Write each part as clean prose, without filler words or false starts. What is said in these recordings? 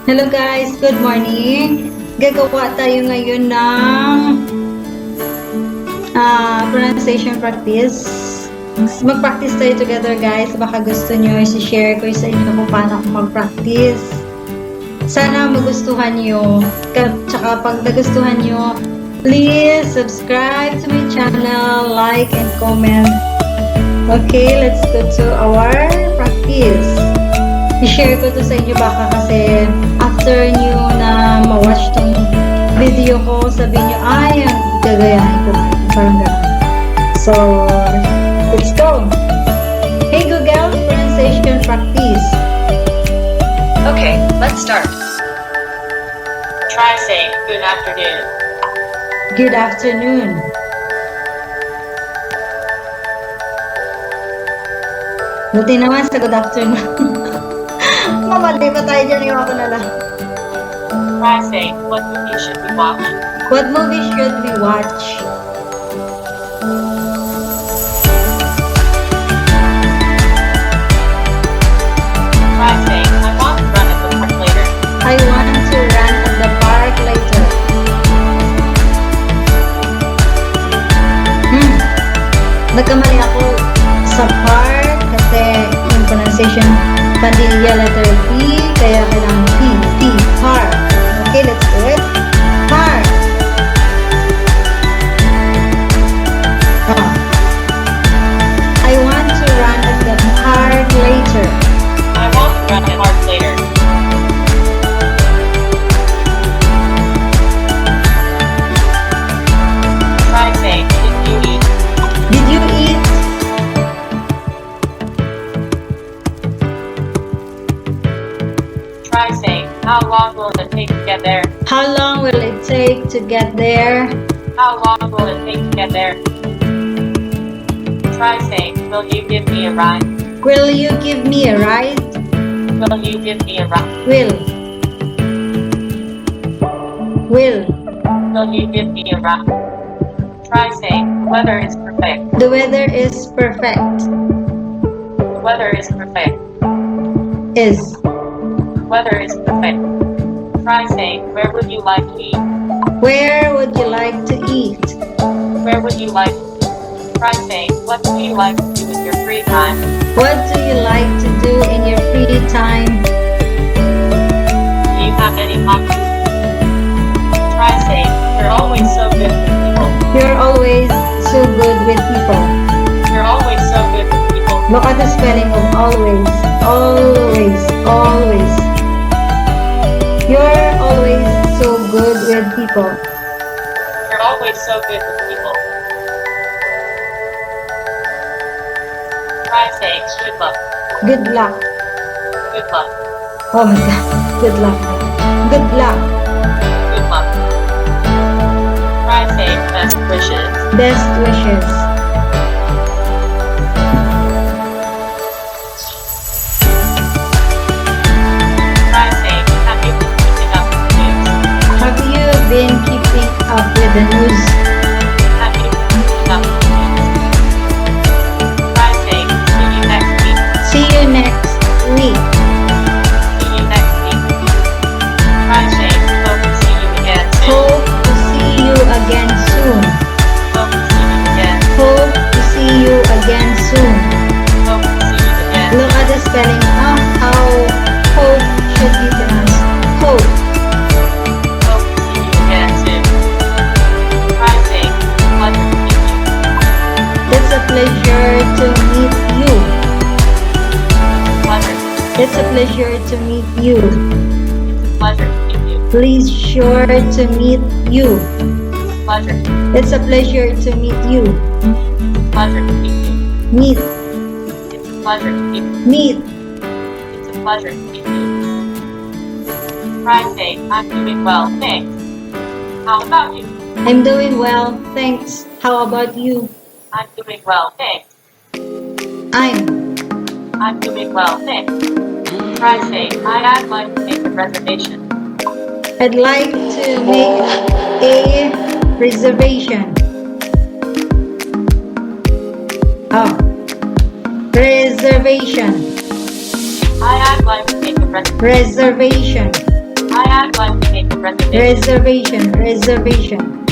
Hello guys, good morning. Gagawa tayo ngayon ng pronunciation practice. Mag-practice tayo together guys. Baka gusto nyo, i-share ko sa inyo kung paano ako mag-practice. Sana magustuhan nyo. Tsaka pag nagustuhan nyo, please subscribe to my channel, like and comment. Okay, let's go to our practice. I-share ko to sa inyo baka kasi after nyo na ma-watch tong video ko, sabihin nyo, ay, gagayahin ko. Parang gano'n. So, let's go. Hey Google, pronunciation practice. Okay, let's start. Try saying good afternoon. Good afternoon. Buti naman sa good afternoon. Mamali pa tayo dyan, iwan ko na lang. Try saying what movie should we watch? What movie should we watch? Try saying I want to run at the park later. I want to run at the park later. Nagkamali ako sa park kasi yung pronunciation Padilla letter P, kaya kailangan P, park. Okay, let's do it. Park. I want to run at the park later. I want to run at the park later. Try saying did you eat? Did you eat? Try saying how long will it take to get there? How long will it take to get there? How long will it take to get there? Try saying will you give me a ride? Will you give me a ride? Will you give me a ride? Will. Will. Will you give me a ride? Try saying the weather is perfect. The weather is perfect. The weather is perfect. Is. Weather is perfect. Try saying, where would you like to eat? Where would you like to eat? Where would you like to eat? Try saying, what do you like to do in your free time? What do you like to do in your free time? Do you have any hobbies? Try saying, you're always so good with people. You're always so good with people. You're always so good with people. Look at the spelling of always. Always. Always. You're always so good with people. You're always so good with people. Try saying, good luck. Good luck. Good luck. Oh my god. Good luck. Good luck. Good luck. Try saying, best wishes. Best wishes. Try saying, have you been keeping up with the news? Have you been keeping up with the news? Have you been keeping up with the news? Try saying, see you next week. See you next week. See you next week. Try saying, hope to see you again soon. Hope to see you again soon. Hope to see you again. Hope to see you again soon. Hope to see you again. Look at the spelling of how hope should be pronounced. Hope. Hope to see you again soon. Try saying, pleasure to meet you. It's a pleasure to meet you. Pleasure. It's a pleasure to meet you. Pleasure to meet you. Please sure to meet you. Pleasure. It's a pleasure to meet you. Pleasure to meet you. Meet. It's a pleasure to meet you. Meet. It's a pleasure to meet you. Try saying, I'm doing well, thanks. How about you? I'm doing well, thanks. How about you? I'm doing well, thanks. I'm doing well, thanks. Try saying, I'd like to make a reservation. I'd like to make a reservation. Oh. Reservation. I'd like to make a reservation. Reservation. I'd like to make a reservation. Reservation.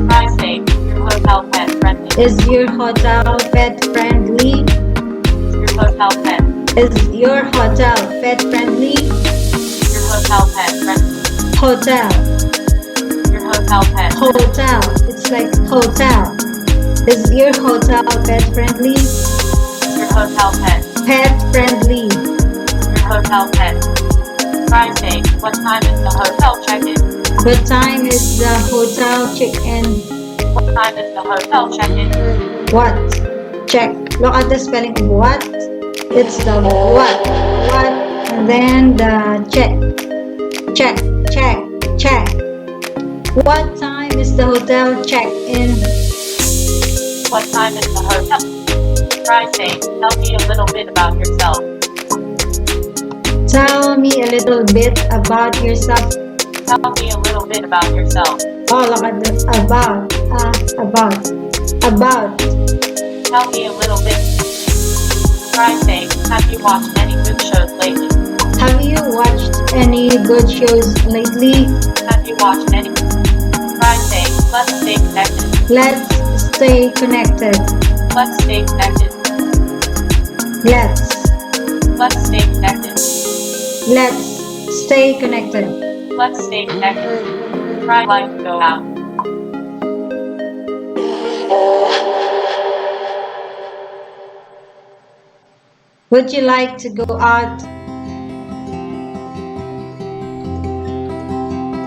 Try saying, is your hotel pet friendly? Is your hotel pet friendly? Is your hotel pet? Is your hotel pet friendly? Is your hotel pet friendly? Hotel. Your hotel pet. Hotel. It's like hotel. Is your hotel pet friendly? Is your hotel pet? Pet friendly. Your hotel pet. Try saying, what time is the hotel check-in? What time is the hotel check-in? What time is the hotel check-in? What? Check. Look at the spelling of what. It's the what. What. And then the check. Check. Check. Check. What time is the hotel check-in? What time is the hotel? Try saying, tell me a little bit about yourself. Tell me a little bit about yourself. Tell me a little bit about yourself. Oh, look at this. About. Tell me a little bit. Try saying, have you watched any good shows lately? Have you watched any good shows lately? Have you watched any? Try saying, let's stay connected. Let's stay connected. Let's stay connected. Let's stay connected. stay connected. Let's stay connected. Try like to go out. Would you like to go out?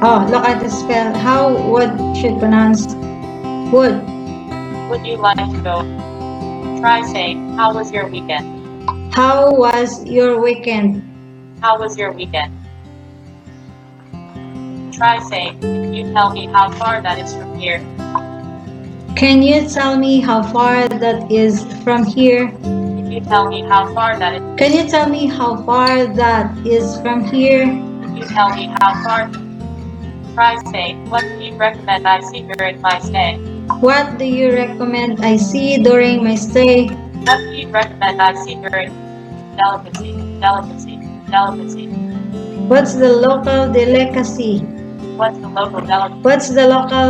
Oh, look at the spell. How would should pronounce would? Would you like to go? Try saying, how was your weekend? How was your weekend? How was your weekend? Try saying, can you tell me how far that is from here? Can you tell me how far that is from here? Can you tell me how far that is? Can you tell me how far that is from here? Can you tell me how far? Try saying, what do you recommend I see during my stay? What do you recommend I see during my stay? What do you recommend I see during delicacy? What's the local delicacy? What's the local delicacy? What's the local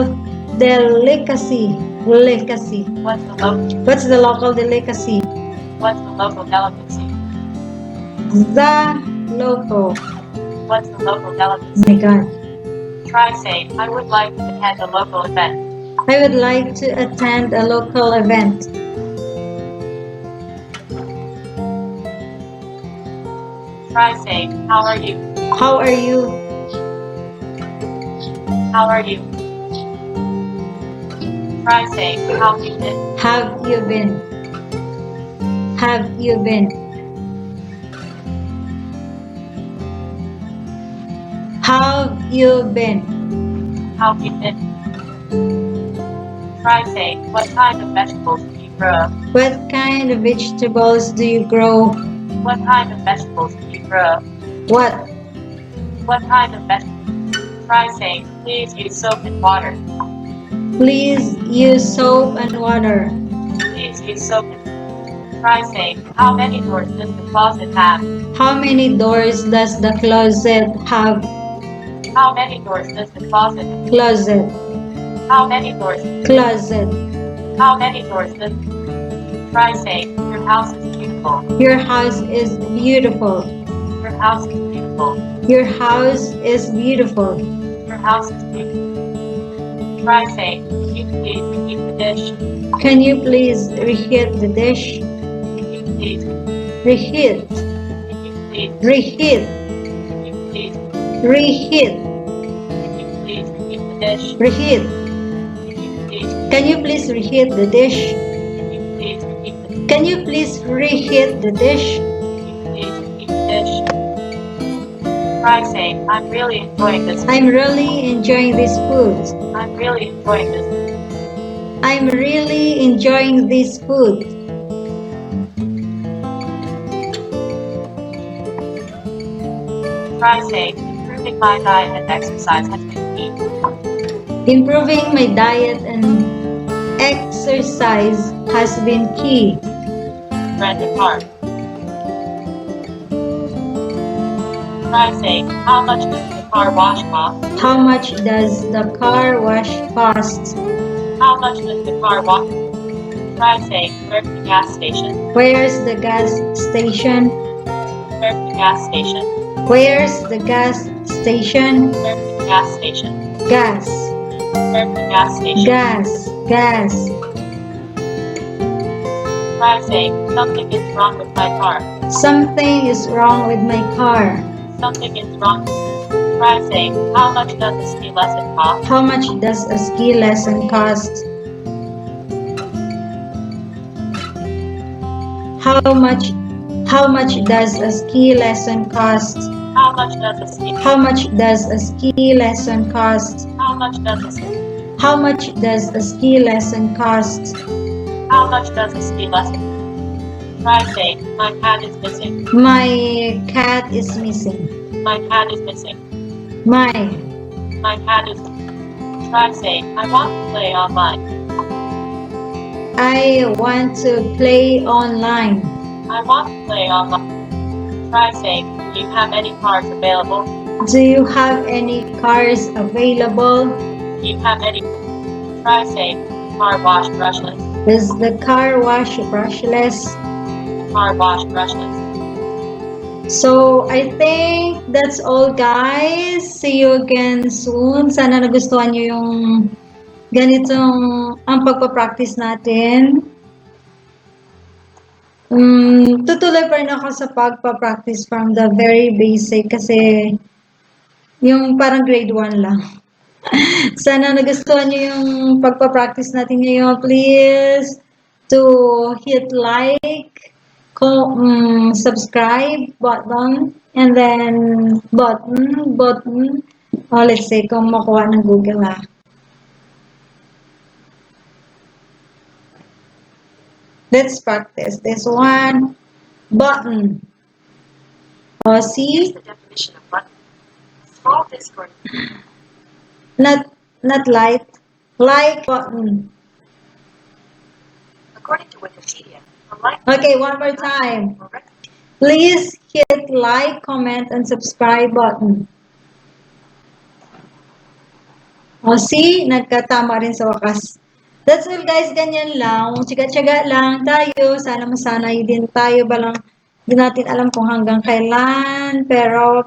delicacy? What's the local? What's the local delicacy? What's the local delicacy? The local. What's the local Oh delicacy? my God. Try saying, I would like to attend a local event. I would like to attend a local event. Try saying, how are you? How are you? How are you? Try saying, how have you been? Have you been? Have you been? How have you been? How have you been? Try saying, what kind of vegetables do you grow? What kind of vegetables do you grow? What kind of vegetables do you grow? What? What kind of vegetables? Try saying, please use soap and water. Please use soap and water. Please use soap and Try saying, how many doors does the closet have? How many doors does the closet have? How many doors does the closet have? Closet. How many doors? Closet. How many doors does? Try saying, your house is beautiful. Your house is beautiful. Your house is beautiful. Your house is beautiful. Your house is beautiful. Try saying, can you please reheat the dish? Can you please reheat the dish? Can you please? Reheat. Can you please? Reheat. Can you please? Reheat. Can you please reheat the dish? Reheat. Can you please? Can you please reheat the dish? Can you please reheat the? Can you please reheat the dish? Can you please reheat the dish? Try saying, I'm really enjoying this. I'm really enjoying this food. I'm really enjoying this. I'm really enjoying this food. Try saying, improving my diet and exercise has been key. Improving my diet and exercise has been key. Friend and heart. Try saying, how much does the car wash cost? How much does the car wash cost? How much does the car wash? Try saying, where's the gas station? Where's the gas station? Where's the gas station? Where's the gas station? Where's the gas station? Gas. Where's the gas station? Gas. Gas. Try saying, something is wrong with my car. Something is wrong with my car. Something is wrong. Try saying, how much does a ski lesson cost? How much does a ski lesson cost? How much does a ski lesson cost? How much does a ski? How much does a ski lesson cost? How much does a ski? How much does a ski lesson cost? How much does a ski lesson? Try saying, my cat is missing. My cat is missing. My cat is missing. My cat is. Try saying, I want to play online. I want to play online. I want to play online. Try saying, do you have any cars available? Do you have any cars available? Do you have any? Try saying, car wash brushless. Is the car wash brushless? Car wash brushless. So, I think that's all, guys. See you again soon. Sana nagustuhan nyo yung ganitong ang pagpapractice natin. Tutuloy pa rin ako sa pagpapractice from the very basic kasi yung parang grade 1 lang. Sana nagustuhan nyo yung pagpapractice natin ngayon. Please to hit like, subscribe button, and then button. Let's say kung makuha ng Google ha. Let's practice this one. Button. See? The definition of button. Small disc or Not light. Like button. according to Wikipedia, a like Okay, one more time. or rec- Please hit like, comment, and subscribe button. See? Nagkatama rin sa wakas. That's all, guys. Ganyan lang. Tiyaga-tiyaga lang tayo. Sana masanay din tayo. Balang hindi natin alam kung hanggang kailan. Pero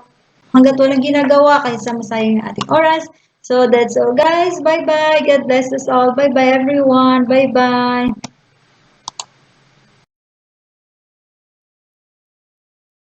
hanggat walang ginagawa, kaysa masayang yung ating oras. So, that's all, guys. Bye-bye. God bless us all. Bye-bye, everyone. Bye-bye.